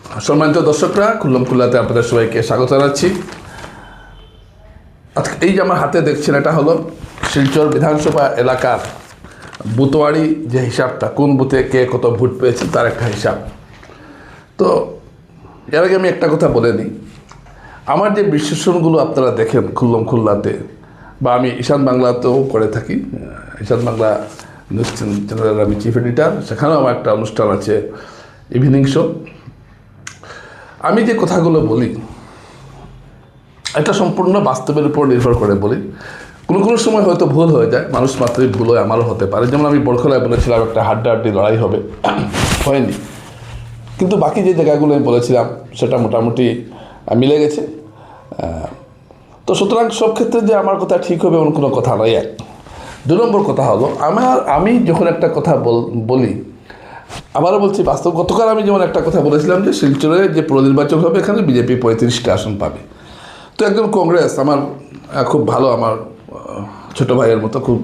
সম্মানিত দর্শকরা, খুল্লম খুল্লাতে আপনাদের সবাইকে স্বাগত জানাচ্ছি। আজকে এই যে আমার হাতে দেখছেন, এটা হলো শিলচর বিধানসভা এলাকার বুথওয়ারি যে হিসাবটা, কোন বুথে কে কত ভোট পেয়েছে তার একটা হিসাব। তো এর আগে আমি একটা কথা বলে নিই, আমার যে বিশ্লেষণগুলো আপনারা দেখেন খুল্লম খুল্লাতে, বা আমি ঈশান বাংলাতেও করে থাকি, ঈশান বাংলা নিউজ চ্যানেলের আমি চিফ এডিটার, সেখানেও আমার একটা অনুষ্ঠান আছে ইভিনিং শো। আমি যে কথাগুলো বলি এটা সম্পূর্ণ বাস্তবের উপর নির্ভর করে বলি। কোনো কোনো সময় হয়তো ভুল হয়ে যায়, মানুষ মাত্রই ভুল হয়, আমারও হতে পারে। যেমন আমি বড়খলায় বলেছিলাম একটা হাড্ডাহাড্ডি লড়াই হবে, হয়নি। কিন্তু বাকি যে জায়গাগুলো আমি বলেছিলাম সেটা মোটামুটি মিলে গেছে। তো সুতরাং সব ক্ষেত্রে যে আমার কথা ঠিক হবে এমন কোনো কথা নয়। এক 2 নম্বর কথা হলো, আমি যখন একটা কথা বলি, আবারও বলছি, বাস্তব গতকাল আমি যেমন একটা কথা বলেছিলাম যে শিলচরে যে পুর নির্বাচন হবে এখানে বিজেপি 35টা আসন পাবে। তো একজন কংগ্রেস আমার খুব ভালো, আমার ছোটো ভাইয়ের মতো খুব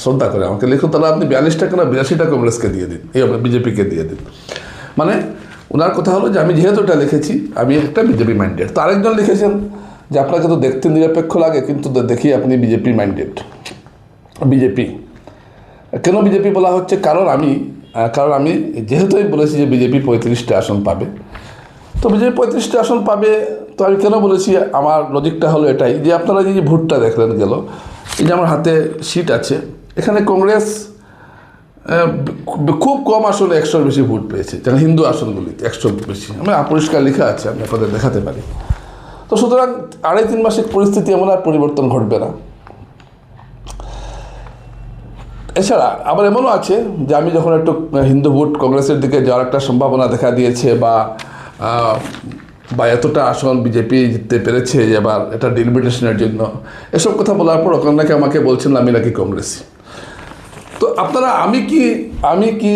শ্রদ্ধা করে আমাকে লিখুন, তাহলে আপনি 42টা কেন 82টা কংগ্রেসকে দিয়ে দিন, এই বিজেপিকে দিয়ে দিন। মানে ওনার কথা হলো যে আমি যেহেতু এটা লিখেছি আমি একটা বিজেপি মাইন্ডেড। তো আরেকজন লিখেছেন যে আপনাকে তো দেখতে নিরপেক্ষ লাগে কিন্তু দেখি আপনি বিজেপি মাইন্ডেড। বিজেপি কেন বিজেপি বলা হচ্ছে? কারণ আমি যেহেতুই বলেছি যে বিজেপি 35টা আসন পাবে, তো বিজেপি 35টা আসন পাবে। তো আমি কেন বলেছি, আমার লজিকটা হলো এটাই যে আপনারা যে ভোটটা দেখলেন গেল, এই যে আমার হাতে সিট আছে, এখানে কংগ্রেস খুব কম আসনে 100-র বেশি ভোট পেয়েছে, যেখানে হিন্দু আসনগুলিতে 100-র বেশি। আমি অপরিষ্কার লেখা আছে, আমি আপনাদের দেখাতে পারি। তো সুতরাং 2.5-3 মাসের পরিস্থিতি এমন আর পরিবর্তন ঘটবে না। এছাড়া আবার এমনও আছে যে আমি যখন একটু হিন্দু ভোট কংগ্রেসের দিকে যাওয়ার একটা সম্ভাবনা দেখা দিয়েছে, বা এতটা আসন বিজেপি জিততে পেরেছে যে এবার এটা ডিলিমিটেশনের জন্য, এসব কথা বলার পর ওখানে নাকি আমাকে বলছেন আমি নাকি কংগ্রেসি। তো আপনারা আমি কি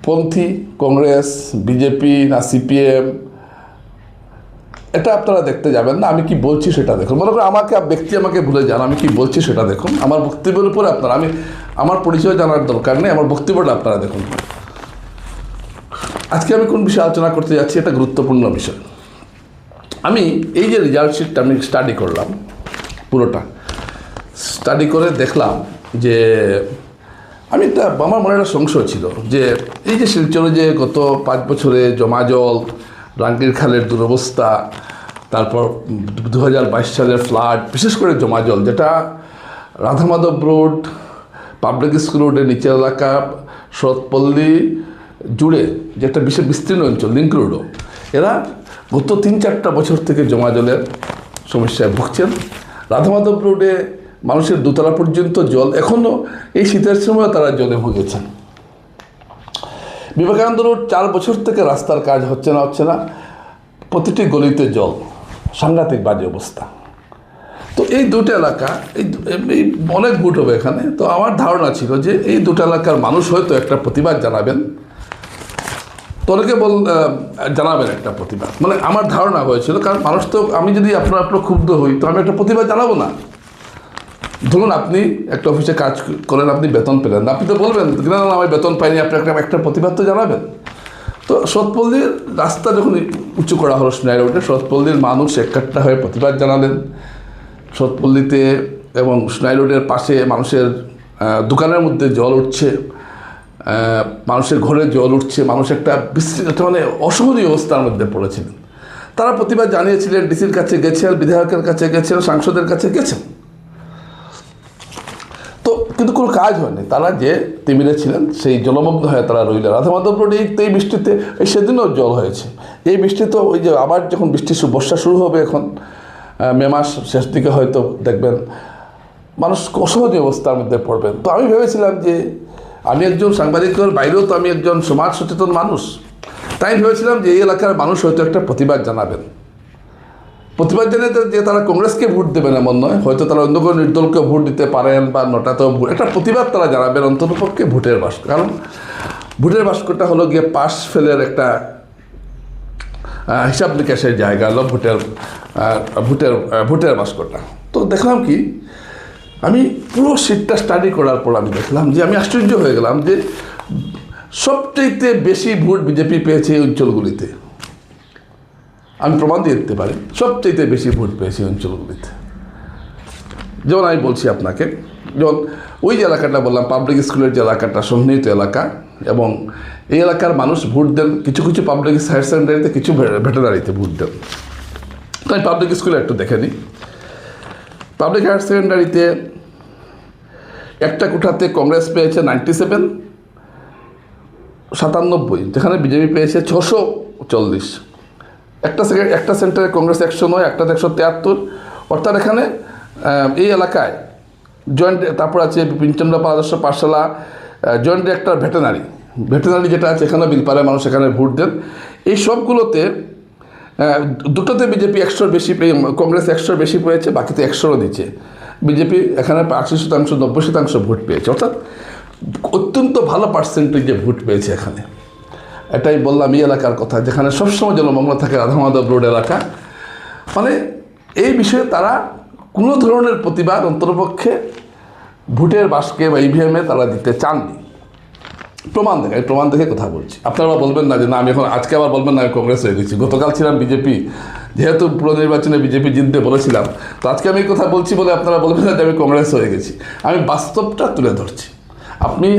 পন্থী, কংগ্রেস, বিজেপি না সিপিএম, এটা আপনারা দেখতে যাবেন না, আমি কি বলছি সেটা দেখুন। মনে করেন আমাকে ভুলে যান, আমি কি বলছি সেটা দেখুন। আমার বক্তব্যের উপরে আপনারা, আমার পরিচয় জানার দরকার নেই, আমার বক্তব্যটা আপনারা দেখুন। আজকে আমি কোন বিষয়ে আলোচনা করতে যাচ্ছি, এটা গুরুত্বপূর্ণ বিষয়। আমি এই যে রেজাল্ট শিটটা আমি স্টাডি করলাম, পুরোটা স্টাডি করে দেখলাম যে আমার মনে একটা সংশয় ছিল যে এই যে শিলচরে যে গত 5 বছরে জমা জল, রাঙ্গির খালের দুরবস্থা, তারপর 2022 সালের ফ্লাড, বিশেষ করে জমা জল, যেটা রাধামাধব রোড, পাবলিক স্কুল রোডের নিচের এলাকা, শরৎপল্লী জুড়ে যে একটা বিশেষ বিস্তীর্ণ অঞ্চল, লিঙ্ক রোডও, এরা গত 3-4টা বছর থেকে জমা জলের সমস্যায় ভুগছেন। রাধামাধব রোডে মানুষের দোতলা পর্যন্ত জল, এখনও এই শীতের সময় তারা জলে ভুগেছেন। বিবেকানন্দ রোড 4 বছর থেকে রাস্তার কাজ হচ্ছে না, প্রতিটি গলিতে জল, সাংঘাতিক বাজে অবস্থা। তো এই দুটো এলাকা, এই অনেক ভোট হবে এখানে। তো আমার ধারণা ছিল যে এই দুটো এলাকার মানুষ হয়তো একটা প্রতিবাদ জানাবেন, তো অনেকে জানাবেন একটা প্রতিবাদ, মানে আমার ধারণা হয়েছিল। কারণ মানুষ তো, আমি যদি আপনার ক্ষুব্ধ হই তো আমি একটা প্রতিবাদ জানাবো না। ধরুন আপনি একটা অফিসে কাজ করেন, আপনি বেতন পেলেন না, আপনি তো বলবেন না আমি বেতন পাইনি, আপনি একটা প্রতিবাদ তো জানাবেন। তো শরৎপল্লীর রাস্তা যখন উঁচু করা হলো স্নাই রোডে, শরৎপল্লীর মানুষ একট্টা হয়ে প্রতিবাদ জানালেন। শরৎপল্লীতে এবং স্নাই রোডের পাশে মানুষের দোকানের মধ্যে জল উঠছে, মানুষের ঘরে জল উঠছে, মানুষ একটা মানে অসহনীয় অবস্থার মধ্যে পড়েছিলেন। তারা প্রতিবাদ জানিয়েছিলেন, ডিসির কাছে গেছেন, বিধায়কের কাছে গেছেন, সাংসদের কাছে গেছেন, তো কিন্তু কোনো কাজ হয়নি। তারা যে তিমিরে ছিলেন সেই জলমগ্ন হয়ে তারা রইলেন। রাধামাধব রোডে এই বৃষ্টিতে, সেদিনও জল হয়েছে। এই বৃষ্টি তো ওই যে আবার যখন বর্ষা শুরু হবে, এখন মে মাস শেষ দিকে হয়তো দেখবেন মানুষ অসহনীয় অবস্থার মধ্যে পড়বেন। তো আমি ভেবেছিলাম যে আমি একজন সাংবাদিকের বাইরেও তো আমি একজন সমাজ সচেতন মানুষ, তাই ভেবেছিলাম যে এই এলাকার মানুষ হয়তো একটা প্রতিবাদ জানাবেন। প্রতিবাদ জানিয়ে যে তারা কংগ্রেসকে ভোট দেবেন এমন নয়, হয়তো তারা অন্য কোনো নির্দলকে ভোট দিতে পারেন, বা নটাতেও ভোট, একটা প্রতিবাদ তারা জানাবেন অন্ততপক্ষে ভোটের বাস্ক। কারণ ভোটের বাস্কটা হলো গিয়ে পাশ ফেলের একটা হিসাব নিকাশের জায়গা, হলো ভোটের বাস্কটা। তো দেখলাম কি, আমি পুরো সিটটা স্টাডি করার পর আমি দেখলাম যে আমি আশ্চর্য হয়ে গেলাম যে সবচেয়ে বেশি ভোট বিজেপি পেয়েছে এই অঞ্চলগুলিতে। আমি প্রমাণ দিয়ে দিতে পারি, সবচেয়ে বেশি ভোট পেয়েছে অঞ্চলগুলিতে। যেমন আমি বলছি আপনাকে, যেমন ওই যে এলাকাটা বললাম, পাবলিক স্কুলের যে এলাকাটা, সন্নিহিত এলাকা, এবং এই এলাকার মানুষ ভোট দেন কিছু কিছু পাবলিক হায়ার সেকেন্ডারিতে, কিছু ভেটেনারিতে ভোট দেন। তো আমি পাবলিক স্কুলে একটু দেখে নিই। পাবলিক হায়ার সেকেন্ডারিতে একটা কোঠাতে কংগ্রেস পেয়েছে 97, যেখানে বিজেপি পেয়েছে 640। একটা সেন্টারে কংগ্রেস 109, একটাতে 173। অর্থাৎ এখানে এই এলাকায় জয়েন্ট, তারপর আছে বিপিনচন্দ্র আদর্শ পাঠশালা, জয়েন্ট ডিরেক্টর ভেটেনারি যেটা আছে, এখানে বিলপাড়ায় মানুষ এখানে ভোট দেন। এই সবগুলোতে দুটোতে বিজেপি 100 বেশি, কংগ্রেস 100 বেশি পেয়েছে, বাকিতে 100 দিচ্ছে। বিজেপি এখানে 80%, 90% ভোট পেয়েছে, অর্থাৎ অত্যন্ত ভালো পার্সেন্টেজে ভোট পেয়েছে এখানে। এটাই বললাম এই এলাকার কথা, যেখানে সবসময় জনমগ্ন থাকে, রাধা মাধব রোড এলাকা। মানে এই বিষয়ে তারা কোনো ধরনের প্রতিবাদ অন্তরপক্ষে ভোটের বাক্সে বা ইভিএমে তারা দিতে চাননি। প্রমাণ দেখে কথা বলছি। আপনারা বলবেন না যে না আমি এখন, আজকে আবার বলবেন না আমি কংগ্রেস হয়ে গেছি, গতকাল ছিলাম বিজেপি, যেহেতু পুরো নির্বাচনে বিজেপি জিততে বলেছিলাম, তো আজকে আমি কথা বলছি বলে আপনারা বলবেন না যে আমি কংগ্রেস হয়ে গেছি। আমি বাস্তবটা তুলে ধরছি।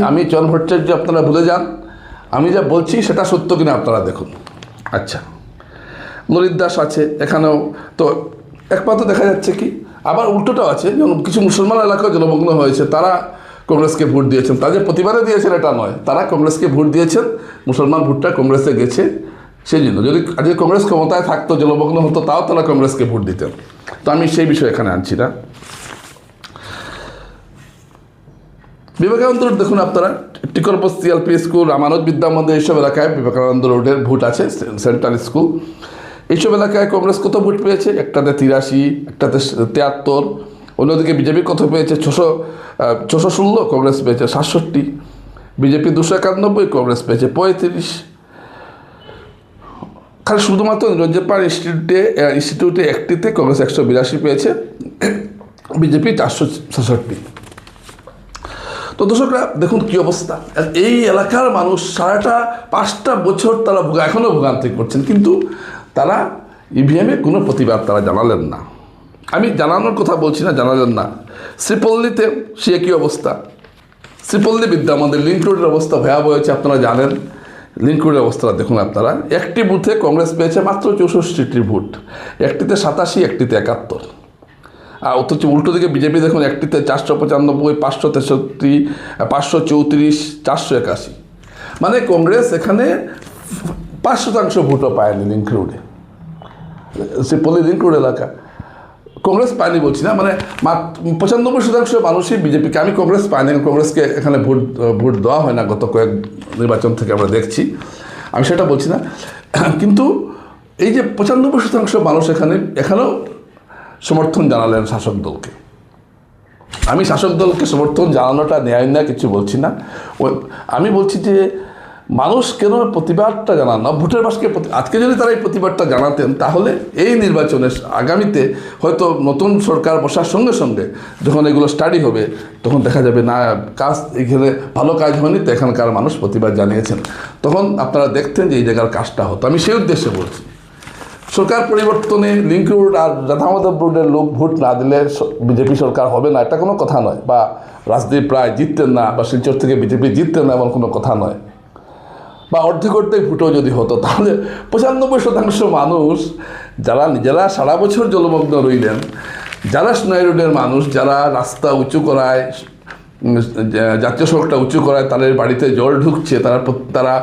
আমি চয়ন ভট্টাচার্য, আপনারা ভুলে যান, আমি যা বলছি সেটা সত্য কিনা আপনারা দেখুন। আচ্ছা, ললিত দাস আছে এখানেও, তো একমাত্র দেখা যাচ্ছে কি, আবার উল্টোটাও আছে, যেমন কিছু মুসলমান এলাকায় জনমগ্ন হয়েছে, তারা কংগ্রেসকে ভোট দিয়েছেন। তাদের প্রতিবাদে দিয়েছেন এটা নয়, তারা কংগ্রেসকে ভোট দিয়েছেন, মুসলমান ভোটটা কংগ্রেসে গেছে, সেই জন্য। যদি আজকে কংগ্রেস ক্ষমতায় থাকতো, জনমগ্ন হতো, তাও তারা কংগ্রেসকে ভোট দিতেন। তো আমি সেই বিষয়ে এখানে আনছি না। বিবেকানন্দ রোড দেখুন আপনারা, টিকরবস্তি এলপি স্কুল, আমানত বিদ্যা মন্দির, এইসব এলাকায় বিবেকানন্দ রোডের ভোট আছে, সেন্ট্রাল স্কুল। এইসব এলাকায় কংগ্রেস কত ভোট পেয়েছে? একটাতে 83, একটাতে 73। অন্যদিকে বিজেপি কত পেয়েছে? 616, কংগ্রেস পেয়েছে 67। বিজেপি 291, কংগ্রেস পেয়েছে 35। খালি শুধুমাত্র নিরঞ্জনপাল ইনস্টিটিউটে একটিতে কংগ্রেস 182 পেয়েছে, বিজেপি 466। তো দর্শকরা দেখুন কী অবস্থা। এই এলাকার মানুষ সারাটা 5টা বছর তারা এখনও ভোগান্তি করছেন, কিন্তু তারা ইভিএমে কোনো প্রতিবাদ তারা জানালেন না। আমি জানানোর কথা বলছি না, জানালেন না। শ্রীপল্লীতে সে একই অবস্থা। শ্রীপল্লী বিদ্যা মন্দির, লিঙ্ক রোডের অবস্থা ভয়াবহ হয়েছে, আপনারা জানেন। লিঙ্ক রোডের অবস্থা দেখুন আপনারা, একটি বুথে কংগ্রেস পেয়েছে মাত্র 64টি ভোট, একটিতে 87, একটিতে 71। আর অথচ উল্টো দিকে বিজেপি দেখুন, একটিতে 495, 563, 534, 481। মানে কংগ্রেস এখানে 5% ভোটও পায়নি লিঙ্ক রোডে। শ্রীপল্লী লিঙ্ক রোড এলাকা কংগ্রেস পায়নি বলছি না, মানে 95% মানুষই বিজেপিকে, আমি কংগ্রেস পাইনি, কংগ্রেসকে এখানে ভোট দেওয়া হয় না গত কয়েক নির্বাচন থেকে আমরা দেখছি, আমি সেটা বলছি না। কিন্তু এই যে 95% মানুষ এখানেও সমর্থন জানালেন শাসক দলকে। আমি শাসক দলকে সমর্থন জানানোটা ন্যায় না, কিছু বলছি না। আমি বলছি যে মানুষ কেন প্রতিবাদটা জানান না, ভোটের বাক্সে আজকে যদি তারা এই প্রতিবাদটা জানাতেন, তাহলে এই নির্বাচনে আগামীতে হয়তো নতুন সরকার বসার সঙ্গে সঙ্গে যখন এগুলো স্টাডি হবে, তখন দেখা যাবে না কাজ এখানে ভালো কাজ হয়নি, তো এখানকার মানুষ প্রতিবাদ জানিয়েছেন, তখন আপনারা দেখতেন যে এই জায়গার কাজটা হতো। আমি সেই উদ্দেশ্যে বলছি। সরকার পরিবর্তনে লিঙ্ক রোড আর রাধা মাধব রোডের লোক ভোট না দিলে বিজেপি সরকার হবে না, এটা কোনো কথা নয়। বা রাজদীপ রায় জিততেন না, বা শিলচর থেকে বিজেপি জিততেন না, এমন কোনো কথা নয়। বা অর্ধেক ভোটও যদি হতো, তাহলে 95% মানুষ যারা নিজেরা সারা বছর জলমগ্ন রইলেন, যারা সোনাই রোডের মানুষ, যারা রাস্তা উঁচু করায়, জাতীয় সড়কটা উঁচু করায়, তাদের বাড়িতে জল ঢুকছে, তারা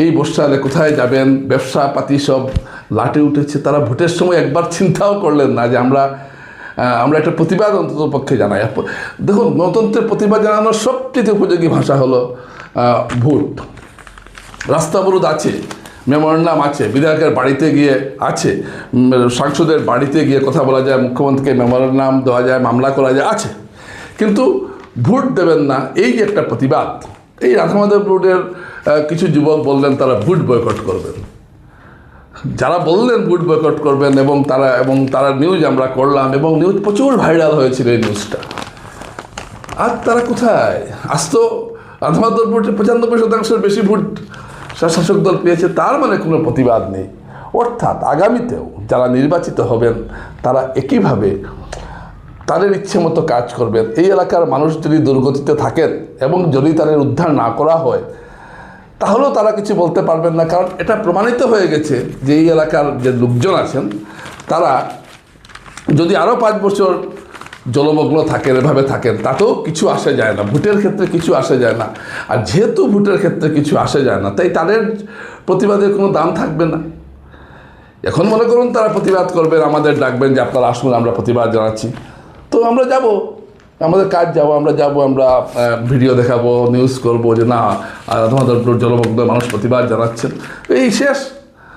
এই বর্ষাকালে কোথায় যাবেন, ব্যবসা পাতি সব লাটে উঠেছে, তারা ভোটের সময় একবার চিন্তাও করলেন না যে আমরা একটা প্রতিবাদ অন্তত পক্ষে জানাই। দেখুন, গণতন্ত্রের প্রতিবাদ জানানোর সবচেয়ে উপযোগী ভাষা হলো ভোট। রাস্তা অবরোধ আছে, মেমোরেন্ডাম আছে, বিধায়কের বাড়িতে গিয়ে আছে, সাংসদের বাড়িতে গিয়ে কথা বলা যায়, মুখ্যমন্ত্রীকে মেমোরেন্ডাম দেওয়া যায়, মামলা করা যায়, আছে। কিন্তু ভোট দেবেন না, এই যে একটা প্রতিবাদ। এই রাধা মাধব রোডের কিছু যুবক বললেন তারা ভোট বয়কট করবেন। যারা বললেন ভোট বয়কট করবেন, এবং তারা নিউজ আমরা করলাম, এবং নিউজ প্রচুর ভাইরাল হয়েছিল এই নিউজটা। আর তারা কোথায়? আজ তো রাধা মাধব রোডে 95% বেশি ভোট শাসক দল পেয়েছে, তার মানে কোনো প্রতিবাদ নেই। অর্থাৎ আগামীতেও যারা নির্বাচিত হবেন তারা একইভাবে তাদের ইচ্ছে মতো কাজ করবেন। এই এলাকার মানুষ যদি দুর্গতিতে থাকেন এবং যদি তাদের উদ্ধার না করা হয় তাহলেও তারা কিছু বলতে পারবেন না, কারণ এটা প্রমাণিত হয়ে গেছে যে এই এলাকার যে লোকজন আছেন তারা যদি আরও 5 বছর জলমগ্ন থাকেন, এভাবে থাকেন, তাতেও কিছু আসে যায় না, ভোটের ক্ষেত্রে কিছু আসে যায় না। আর যেহেতু ভোটের ক্ষেত্রে কিছু আসে যায় না, তাই তাদের প্রতিবাদের কোনো দাম থাকবে না। এখন মনে করুন তারা প্রতিবাদ করবেন, আমাদের ডাকবেন যে আপনারা আসুন, আমরা প্রতিবাদ জানাচ্ছি, তো আমরা যাব, আমাদের কাজ আমরা যাব, আমরা ভিডিও দেখাবো, নিউজ করব যে না আমাদের জলমগ্ন মানুষ প্রতিবাদ জানাচ্ছেন, এই শেষ।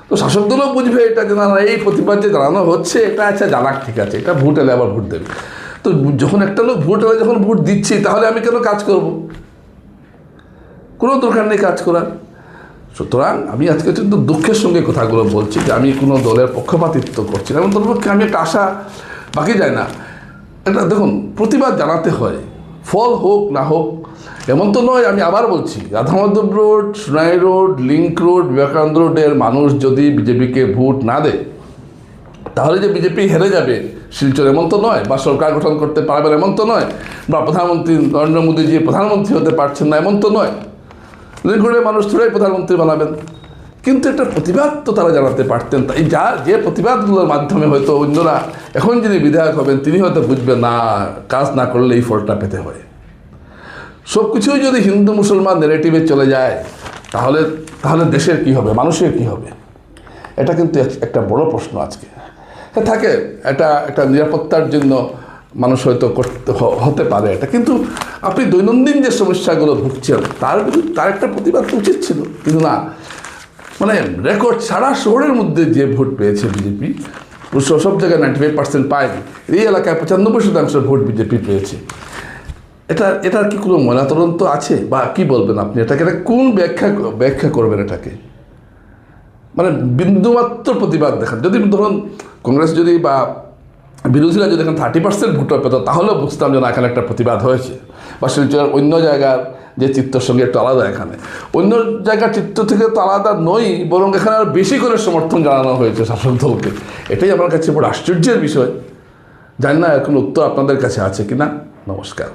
তো শাসক দলও বুঝবে এটা যে না এই প্রতিবাদ যে জানানো হচ্ছে এটা আচ্ছা জানাক, ঠিক আছে, এটা ভোট এলে আবার ভোট দেবে। তো যখন একটা লোক ভোট এলে যখন ভোট দিচ্ছি তাহলে আমি কেন কাজ করব? কোনো দরকার নেই কাজ করার। সুতরাং আমি আজকে কিন্তু দুঃখের সঙ্গে কথাগুলো বলছি যে আমি কোনো দলের পক্ষপাতিত্ব করছি না, এবং তোর পক্ষে আমি একটা আশা বাকি যায় না। এটা দেখুন, প্রতিবাদ জানাতে হয়, ফল হোক না হোক এমন তো নয়। আমি আবার বলছি, Radha Madhab road, Sonai road, link road, Vivekananda রোডের মানুষ যদি বিজেপিকে ভোট না দেয় তাহলে যে বিজেপি হেরে যাবে শিলচর এমন তো নয়, বা সরকার গঠন করতে পারবেন এমন তো নয়, বা প্রধানমন্ত্রী নরেন্দ্র মোদীজি প্রধানমন্ত্রী হতে পারছেন না এমন তো নয়। লিঙ্ক রোডের মানুষ থোড়াই প্রধানমন্ত্রী বানাবেন, কিন্তু একটা প্রতিবাদ তো তারা জানাতে পারতেন। তাই যে প্রতিবাদগুলোর মাধ্যমে হয়তো অন্যরা এখন যিনি বিধায়ক হবেন তিনি হয়তো বুঝবেন না কাজ না করলে এই ফলটা পেতে হয়। সব কিছুই যদি হিন্দু মুসলমান নেগেটিভে চলে যায় তাহলে দেশের কি হবে, মানুষের কি হবে? এটা কিন্তু একটা বড় প্রশ্ন আজকে থাকে। এটা একটা নিরাপত্তার জন্য মানুষ হয়তো হতে পারে এটা, কিন্তু আপনি দৈনন্দিন যে সমস্যাগুলো ভুগছেন তার একটা প্রতিবাদ উচিত ছিল, কিন্তু না। মানে রেকর্ড সারা শহরের মধ্যে যে ভোট পেয়েছে বিজেপি, সব জায়গায় 95% পায়নি, এই এলাকায় 95% ভোট বিজেপি পেয়েছে। এটার কি কোনো ময়নাতদন্ত আছে, বা কি বলবেন আপনি এটাকে? এটা কোন ব্যাখ্যা করবেন এটাকে? মানে বিন্দুমাত্র প্রতিবাদ দেখান। যদি ধরুন কংগ্রেস যদি বা বিরোধীরা যদি এখানে 30% ভোটার পেত তাহলেও বুঝতাম যে না এখানে একটা প্রতিবাদ হয়েছে, বা শিলচরের অন্য জায়গার যে চিত্রের সঙ্গে একটু আলাদা, এখানে অন্য জায়গার চিত্র থেকে তো আলাদা নই, বরং এখানে আরও বেশি করে সমর্থন জানানো হয়েছে শাসক দলকে। এটাই আমার কাছে বড় আশ্চর্যের বিষয়। জানি না এখন উত্তর আপনাদের কাছে আছে কিনা। নমস্কার।